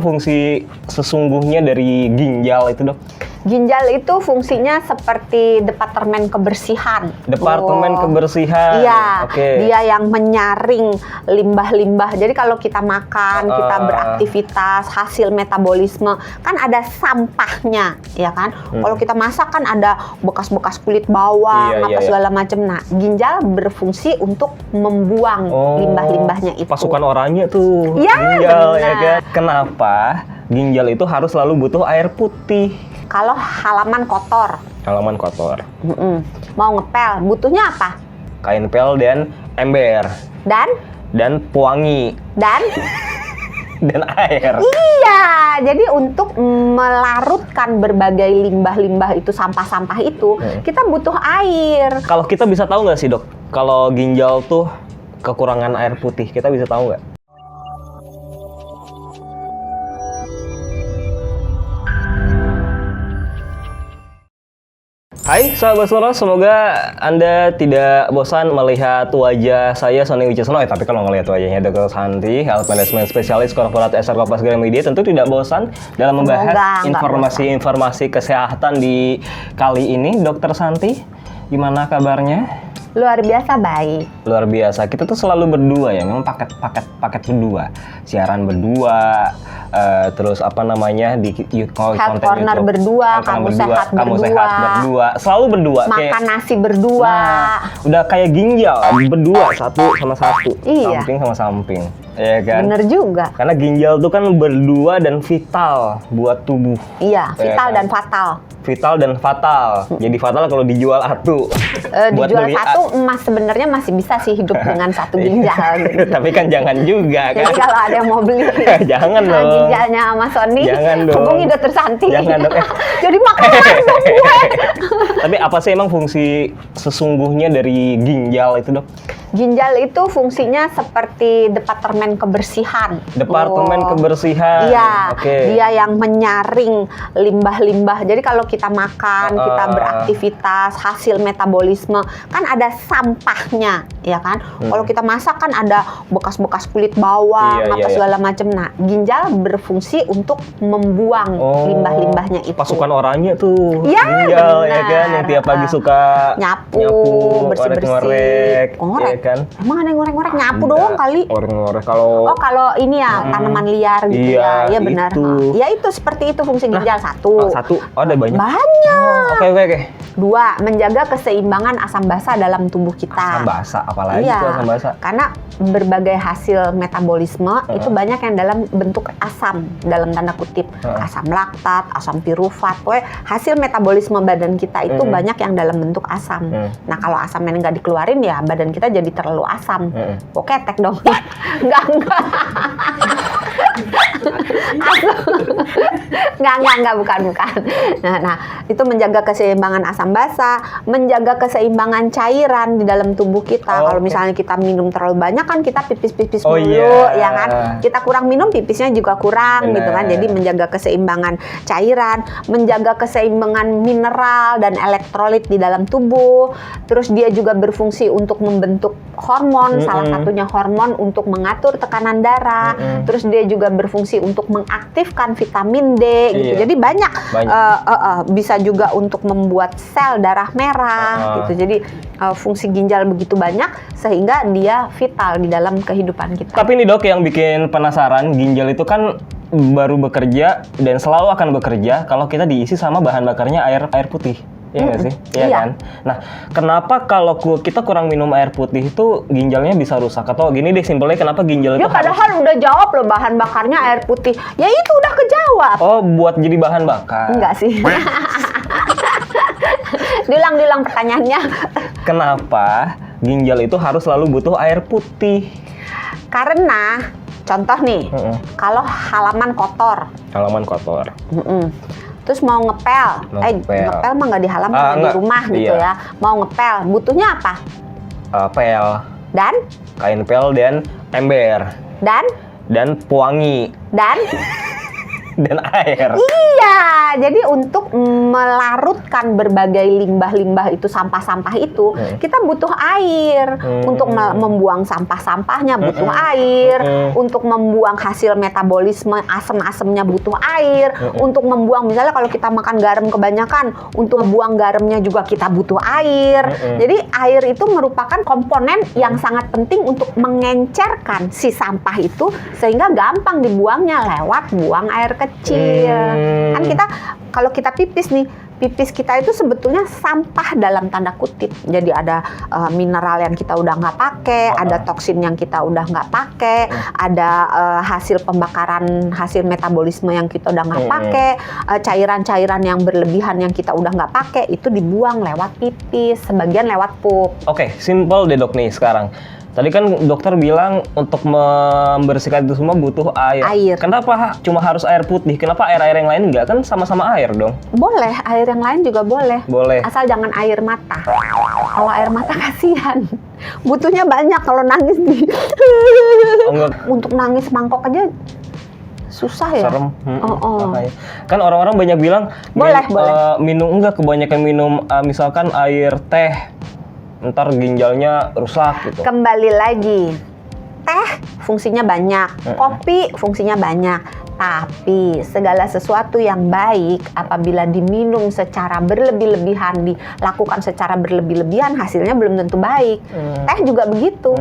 fungsi sesungguhnya dari ginjal itu, Dok? Ginjal itu fungsinya seperti departemen kebersihan. Departemen kebersihan. Iya, Oke. dia yang menyaring limbah-limbah. Jadi kalau kita makan, kita beraktivitas, hasil metabolisme, kan ada sampahnya, ya kan? Kalau kita masak kan ada bekas-bekas kulit bawang, segala macam. Nah, ginjal berfungsi untuk membuang limbah-limbahnya itu. Pasukan orangnya tuh, Iya, ginjal, benar. ya kan? Kenapa ginjal itu harus selalu butuh air putih? Kalau halaman kotor, Halaman kotor. mau ngepel, butuhnya apa? Kain pel dan ember. Dan Pewangi. dan Air. iya, jadi untuk melarutkan berbagai limbah-limbah itu, sampah-sampah itu, kita butuh air. Kalau kita bisa tahu nggak sih, Dok? Kalau ginjal tuh kekurangan air putih, kita bisa tahu nggak? Hai sahabat Slora, semoga Anda tidak bosan melihat wajah saya, Sony Wicaksono. Tapi kalau ngelihat wajahnya Dr. Santi, Health Management Specialist Corporate SR Kompas Gramedia, tentu tidak bosan dalam membahas informasi-informasi kesehatan di kali ini. Dr. Santi, gimana kabarnya? Luar biasa baik. Luar biasa. Kita tuh selalu berdua ya, memang paket berdua. Siaran berdua, terus apa namanya di Health Corner berdua, kamu sehat berdua. Selalu berdua. Makan kayak, nasi berdua. Nah, udah kayak ginjal, berdua, satu sama satu. Iya. Samping sama samping. Ya kan? Bener juga. Karena ginjal tuh kan berdua dan vital buat tubuh. Iya, vital dan fatal. Vital dan fatal. Jadi fatal kalau dijual satu. Dijual satu emas sebenarnya masih bisa sih hidup dengan satu ginjal. Gitu. Tapi kan jangan juga kan. Jadi kalau ada yang mau beli jangan dong. Ginjalnya sama Sony, jangan dong. hubungi Dr. Santi. Jangan dong. Jadi makanan dong gue. Tapi apa sih emang fungsi sesungguhnya dari ginjal itu, Dok? Ginjal itu fungsinya seperti departemen kebersihan. Departemen kebersihan. Iya, Oke. dia yang menyaring limbah-limbah. Jadi kalau kita makan, kita beraktivitas, hasil metabolisme, kan ada sampahnya, ya kan? Kalau kita masak kan ada bekas-bekas kulit bawang, segala macam. Nah, ginjal berfungsi untuk membuang limbah-limbahnya itu. Pasukan orangnya tuh, ya, ginjal, benar. ya kan? Yang tiap pagi suka nyapu ngorek-ngorek. bersih-bersih. Ngorek? Ya kan? Emang ada yang ngorek-ngorek? Nyapu doang kali. Ngorek-ngorek kalau kalau ini ya tanaman liar gitu ya benar. Itu. Ya itu seperti itu fungsi ginjal. Satu. Ada banyak. Banyak. Oke. Dua, menjaga keseimbangan asam basa dalam tubuh kita. Asam basa, apalagi itu asam basa? Karena berbagai hasil metabolisme itu banyak yang dalam bentuk asam, dalam tanda kutip. Asam laktat, asam pirufat. Pokoknya hasil metabolisme badan kita itu banyak yang dalam bentuk asam. Nah kalau asamnya nggak dikeluarin ya badan kita jadi terlalu asam. Ketek dong. Enggak. Enggak, bukan. Nah, itu menjaga keseimbangan asam basa, menjaga keseimbangan cairan di dalam tubuh kita. Kalau misalnya kita minum terlalu banyak kan kita pipis dulu, ya kan? Kita kurang minum pipisnya juga kurang. Gitu kan. Jadi menjaga keseimbangan cairan, menjaga keseimbangan mineral dan elektrolit di dalam tubuh. Terus dia juga berfungsi untuk membentuk hormon, salah satunya hormon untuk mengatur tekanan darah. Terus dia juga berfungsi untuk mengaktifkan vitamin D gitu. Jadi banyak. Bisa juga untuk membuat sel darah merah gitu. Jadi fungsi ginjal begitu banyak sehingga dia vital di dalam kehidupan kita. Tapi nih, Dok, yang bikin penasaran, ginjal itu kan baru bekerja dan selalu akan bekerja kalau kita diisi sama bahan bakarnya air putih. Iya nggak sih? Iya kan? Nah, kenapa kalau kita kurang minum air putih itu ginjalnya bisa rusak? Atau gini deh simpelnya, kenapa ginjal itu padahal udah jawab loh bahan bakarnya air putih. Ya itu udah kejawab. Oh, buat jadi bahan bakar? Enggak sih. Diulang pertanyaannya. Kenapa ginjal itu harus selalu butuh air putih? Karena, contoh nih, kalau halaman kotor. Terus mau ngepel, ngepel mah nggak di halaman, di rumah gitu ya. Mau ngepel, butuhnya apa? Pel. Dan? Kain pel dan ember. Dan pewangi. dan air. Iya, jadi untuk melarutkan berbagai limbah-limbah itu, sampah-sampah itu, kita butuh air. Untuk membuang sampah-sampahnya butuh air. Untuk membuang hasil metabolisme asam-asamnya butuh air. Untuk membuang, misalnya kalau kita makan garam kebanyakan, untuk buang garamnya juga kita butuh air. Jadi air itu merupakan komponen yang sangat penting untuk mengencerkan si sampah itu sehingga gampang dibuangnya lewat buang air kecil. Kan kita kalau kita pipis nih, pipis kita itu sebetulnya sampah dalam tanda kutip. Jadi ada mineral yang kita udah nggak pakai, ada toksin yang kita udah nggak pakai, ada hasil pembakaran, hasil metabolisme yang kita udah nggak pakai, cairan-cairan yang berlebihan yang kita udah nggak pakai, itu dibuang lewat pipis, sebagian lewat pup. Oke, simple deh dok nih sekarang. Tadi kan dokter bilang untuk membersihkan itu semua butuh air. Kenapa cuma harus air putih? Kenapa air-air yang lain enggak? Kan sama-sama air dong. Boleh, air yang lain juga boleh. Boleh. Asal jangan air mata. Kalau air mata kasihan. Butuhnya banyak kalau nangis nih. Untuk nangis mangkok aja susah ya. Serem. Makanya. Kan orang-orang banyak bilang boleh. Minum kebanyakan minum misalkan air teh. Ntar ginjalnya rusak gitu. Kembali lagi, teh fungsinya banyak, kopi fungsinya banyak, tapi segala sesuatu yang baik apabila diminum secara berlebih-lebihan, dilakukan secara berlebih-lebihan, hasilnya belum tentu baik. Teh juga begitu.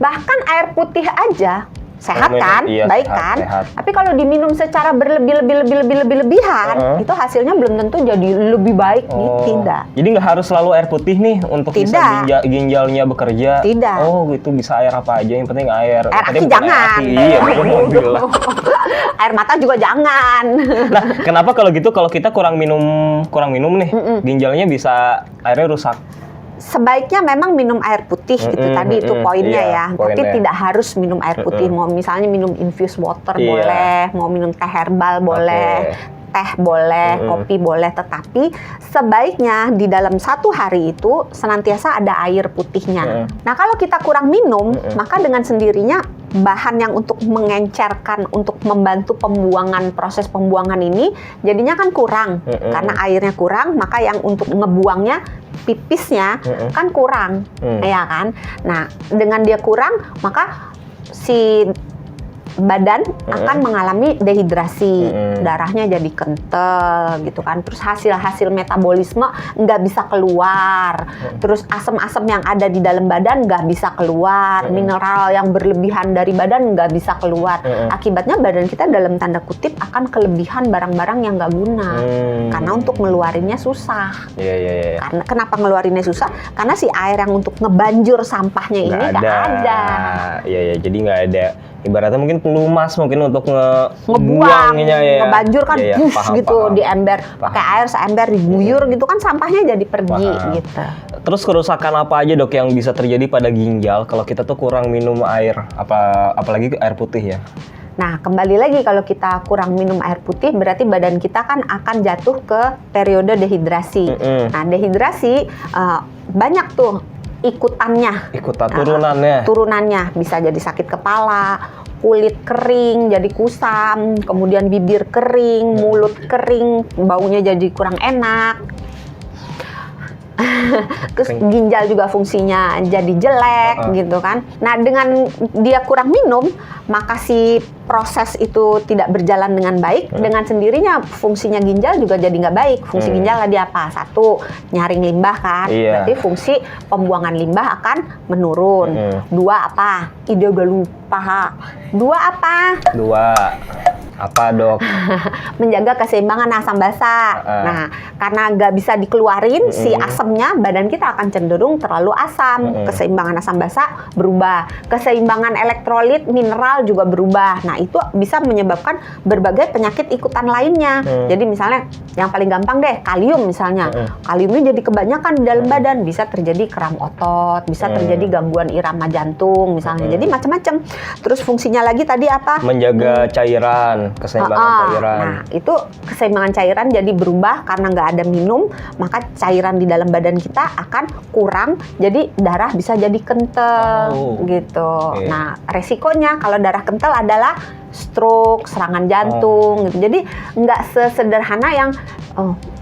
Bahkan air putih aja sehat kan, iya, baik sehat, kan. sehat. Tapi kalau diminum secara berlebih-lebihan, itu hasilnya belum tentu jadi lebih baik nih, tidak. Jadi nggak harus selalu air putih nih untuk bisa ginjalnya bekerja. Tidak. Oh, itu bisa air apa aja, yang penting air. Air aki jangan. Iya, betul. Air mata juga jangan. Nah, kenapa kalau gitu kalau kita kurang minum nih, ginjalnya bisa airnya rusak? Sebaiknya memang minum air putih itu tadi itu poinnya ya. Tapi tidak harus minum air putih. Mau misalnya minum infused water boleh, mau minum teh herbal boleh. Teh boleh, kopi boleh, tetapi sebaiknya di dalam satu hari itu senantiasa ada air putihnya. Nah, kalau kita kurang minum, maka dengan sendirinya bahan yang untuk mengencerkan, untuk membantu proses pembuangan ini jadinya kan kurang. Karena airnya kurang, maka yang untuk ngebuangnya, pipisnya kan kurang, ya kan? Nah, dengan dia kurang, maka si badan akan mengalami dehidrasi, darahnya jadi kental gitu kan, terus hasil metabolisme nggak bisa keluar, terus asam-asam yang ada di dalam badan nggak bisa keluar, mineral yang berlebihan dari badan nggak bisa keluar, akibatnya badan kita dalam tanda kutip akan kelebihan barang-barang yang nggak guna, karena untuk ngeluarinnya susah. Karena kenapa ngeluarinnya susah? Karena si air yang untuk ngebanjur sampahnya ini nggak ada. Iya, jadi nggak ada. Ibaratnya mungkin pelumas mungkin untuk ngebuangnya ya. Ngebanjur kan gitu paham. di ember, pakai air seember diguyur gitu kan sampahnya jadi pergi gitu. Terus kerusakan apa aja dok yang bisa terjadi pada ginjal kalau kita tuh kurang minum air, apalagi air putih ya? Nah, kembali lagi kalau kita kurang minum air putih berarti badan kita kan akan jatuh ke periode dehidrasi. Nah, dehidrasi banyak tuh ikutannya. Turunannya bisa jadi sakit kepala, kulit kering, jadi kusam, kemudian bibir kering, mulut kering, baunya jadi kurang enak. Terus ginjal juga fungsinya jadi jelek gitu kan. Nah, dengan dia kurang minum, maka si proses itu tidak berjalan dengan baik. Dengan sendirinya fungsinya ginjal juga jadi nggak baik. Fungsi ginjal tadi apa? Satu, nyaring limbah kan. Berarti fungsi pembuangan limbah akan menurun. Dua apa? Ide udah lupa. Dua apa dok? Menjaga keseimbangan asam basa. Nah, karena nggak bisa dikeluarin si asamnya, badan kita akan cenderung terlalu asam. Keseimbangan asam basa berubah. Keseimbangan elektrolit, mineral juga berubah. Nah, itu bisa menyebabkan berbagai penyakit ikutan lainnya. Jadi misalnya yang paling gampang deh, kalium misalnya. Kaliumnya jadi kebanyakan di dalam badan, bisa terjadi kram otot, bisa terjadi gangguan irama jantung misalnya. Jadi macam-macam. Terus fungsinya lagi tadi apa? Menjaga cairan. Keseimbangan cairan. Nah, itu keseimbangan cairan jadi berubah karena nggak ada minum, maka cairan di dalam badan kita akan kurang, jadi darah bisa jadi kental gitu. Nah, resikonya kalau darah kental adalah stroke, serangan jantung gitu. Jadi nggak sesederhana yang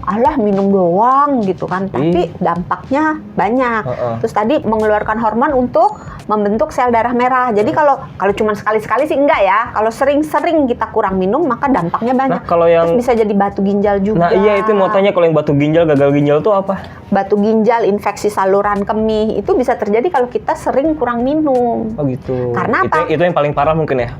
alah minum doang gitu kan, tapi dampaknya banyak. Terus tadi mengeluarkan hormon untuk membentuk sel darah merah. Jadi kalau cuma sekali-sekali sih enggak ya. Kalau sering-sering kita kurang minum maka dampaknya banyak. Nah, kalau yang terus bisa jadi batu ginjal juga. Nah, iya itu mau tanya, kalau yang batu ginjal, gagal ginjal tuh apa? Batu ginjal, infeksi saluran kemih itu bisa terjadi kalau kita sering kurang minum. Oh gitu. Karena apa? Itu yang paling parah mungkin ya.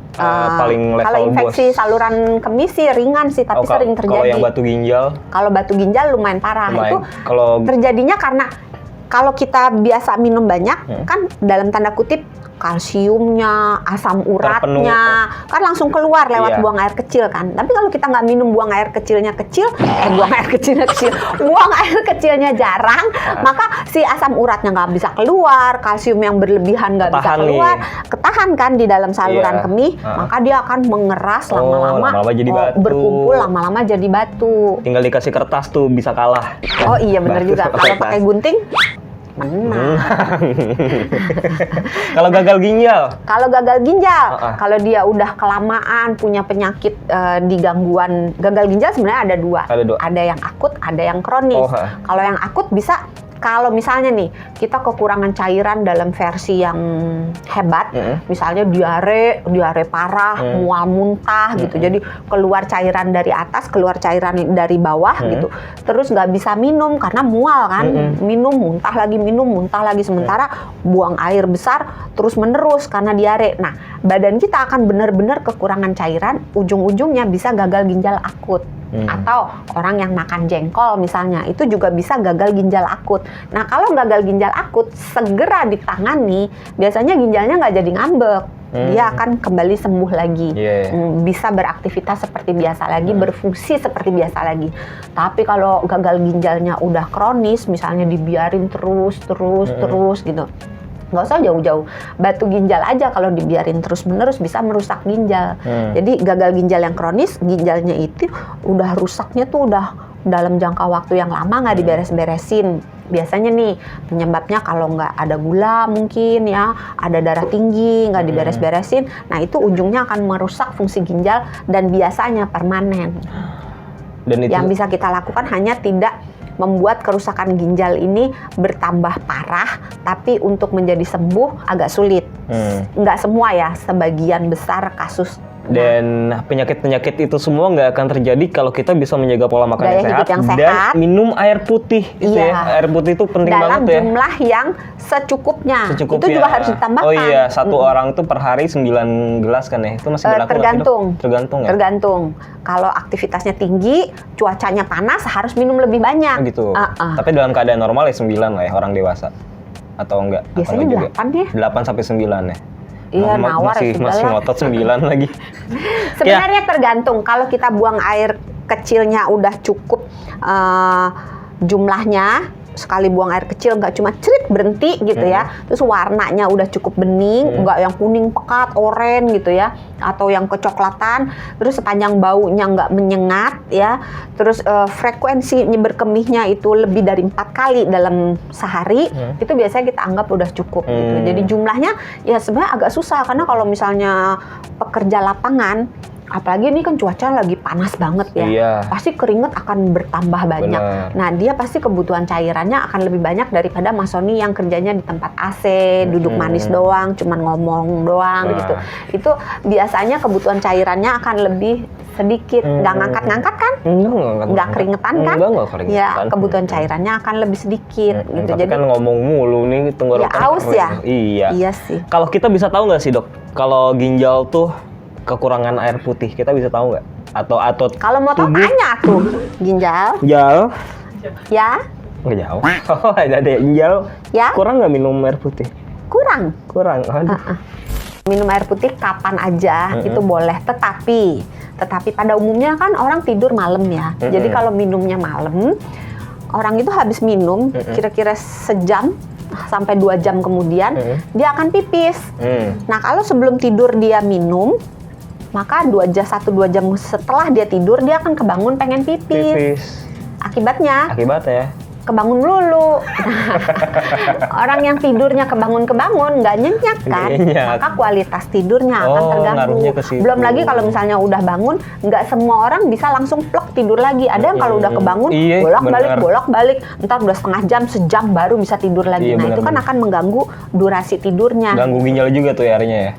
Paling level kalau infeksi bos. saluran kemih sih ringan sih, tapi sering terjadi. Kalau yang batu ginjal? Kalau batu ginjal lumayan parah. Lumayan. Itu terjadinya karena kalau kita biasa minum banyak, kan dalam tanda kutip kalsiumnya, asam uratnya, kan langsung keluar lewat buang air kecil kan. Tapi kalau kita nggak minum, buang air kecilnya kecil, buang air kecilnya jarang, maka si asam uratnya nggak bisa keluar, kalsium yang berlebihan nggak bisa keluar, ketahan kan di dalam saluran kemih, maka dia akan mengeras lama-lama jadi batu. Berkumpul lama-lama jadi batu. Tinggal dikasih kertas tuh bisa kalah. Oh iya benar juga. Kalau pakai gunting menang. Kalau gagal ginjal? Kalau dia udah kelamaan punya penyakit di gangguan gagal ginjal, sebenarnya ada dua. Ada yang akut, ada yang kronis. Kalau yang akut bisa, kalau misalnya nih kita kekurangan cairan dalam versi yang hebat, misalnya diare parah, mual muntah gitu. Jadi keluar cairan dari atas, keluar cairan dari bawah gitu. Terus nggak bisa minum karena mual kan. Minum muntah lagi, sementara buang air besar terus menerus karena diare. Nah, badan kita akan benar-benar kekurangan cairan, ujung-ujungnya bisa gagal ginjal akut. Atau orang yang makan jengkol misalnya, itu juga bisa gagal ginjal akut. Nah, kalau gagal ginjal akut segera ditangani, biasanya ginjalnya nggak jadi ngambek. Dia akan kembali sembuh lagi, bisa beraktivitas seperti biasa lagi, berfungsi seperti biasa lagi. Tapi kalau gagal ginjalnya udah kronis, misalnya dibiarin terus gitu, nggak usah jauh-jauh, batu ginjal aja kalau dibiarin terus-menerus bisa merusak ginjal. Jadi gagal ginjal yang kronis, ginjalnya itu udah rusaknya tuh udah dalam jangka waktu yang lama, nggak diberes-beresin. Biasanya nih penyebabnya kalau nggak ada gula mungkin ya, ada darah tinggi, nggak diberes-beresin. Nah itu ujungnya akan merusak fungsi ginjal dan biasanya permanen. Dan itu yang bisa kita lakukan hanya tidak membuat kerusakan ginjal ini bertambah parah, tapi untuk menjadi sembuh agak sulit. Nggak semua ya, sebagian besar kasus. Dan penyakit-penyakit itu semua nggak akan terjadi kalau kita bisa menjaga pola makan yang sehat, dan minum air putih. Air putih itu penting banget ya. Dalam jumlah yang secukupnya. Itu juga harus ditambahkan. Oh iya, satu orang tuh per hari 9 gelas kan ya? Itu masih berlaku? Tergantung ya? Tergantung. Kalau aktivitasnya tinggi, cuacanya panas, harus minum lebih banyak. Gitu. Tapi dalam keadaan normal ya 9 lah ya, orang dewasa. Atau enggak? Biasanya 8 ya? 8 sampai 9 ya? Iya, nawar masih ngotot 9 lagi. Sebenarnya tergantung. Kalau kita buang air kecilnya udah cukup jumlahnya, sekali buang air kecil nggak cuma cerit berhenti gitu ya, terus warnanya udah cukup bening, nggak yang kuning pekat, oranye gitu ya, atau yang kecoklatan, terus sepanjang baunya nggak menyengat ya, terus frekuensi berkemihnya itu lebih dari 4 kali dalam sehari, itu biasanya kita anggap udah cukup gitu. Jadi jumlahnya ya sebenarnya agak susah, karena kalau misalnya pekerja lapangan, apalagi ini kan cuaca lagi panas banget ya, pasti keringat akan bertambah banyak. Nah, dia pasti kebutuhan cairannya akan lebih banyak daripada Mas Sony yang kerjanya di tempat AC, duduk manis doang, cuman ngomong doang gitu. Itu biasanya kebutuhan cairannya akan lebih sedikit. Nggak ngangkat-ngangkat kan? Nggak keringetan kan? Ya, kebutuhan cairannya akan lebih sedikit gitu. Tapi jadi kan ngomong mulu nih, tenggorokan. Ya aus ya? Iya sih. Kalau kita bisa tahu nggak sih dok, kalau ginjal tuh kekurangan air putih, kita bisa tahu nggak? Atau kalau mau tahu tanya aku, ginjal ya nggak jauh. Oh, ada ginjal ya kurang nggak minum air putih? Kurang. Minum air putih kapan aja itu boleh, tetapi pada umumnya kan orang tidur malam ya. Jadi kalau minumnya malam, orang itu habis minum kira-kira sejam sampai 2 jam kemudian dia akan pipis. Nah, kalau sebelum tidur dia minum, maka 1-2 jam setelah dia tidur dia akan kebangun pengen pipis. Akibatnya kebangun melulu. Orang yang tidurnya kebangun-kebangun nggak nyenyak kan, Nyenyak. maka kualitas tidurnya akan Oh, terganggu. ngaruhnya ke situ. Belum lagi kalau misalnya udah bangun, nggak semua orang bisa langsung plek tidur lagi. Ada yang kalau udah kebangun Iya, bolak-balik benar. bolak-balik, entar udah setengah jam, sejam baru bisa tidur lagi. Iya, Nah itu kan benar-benar. akan mengganggu durasi tidurnya. Ganggu ginjal juga tuh ya akhirnya ya.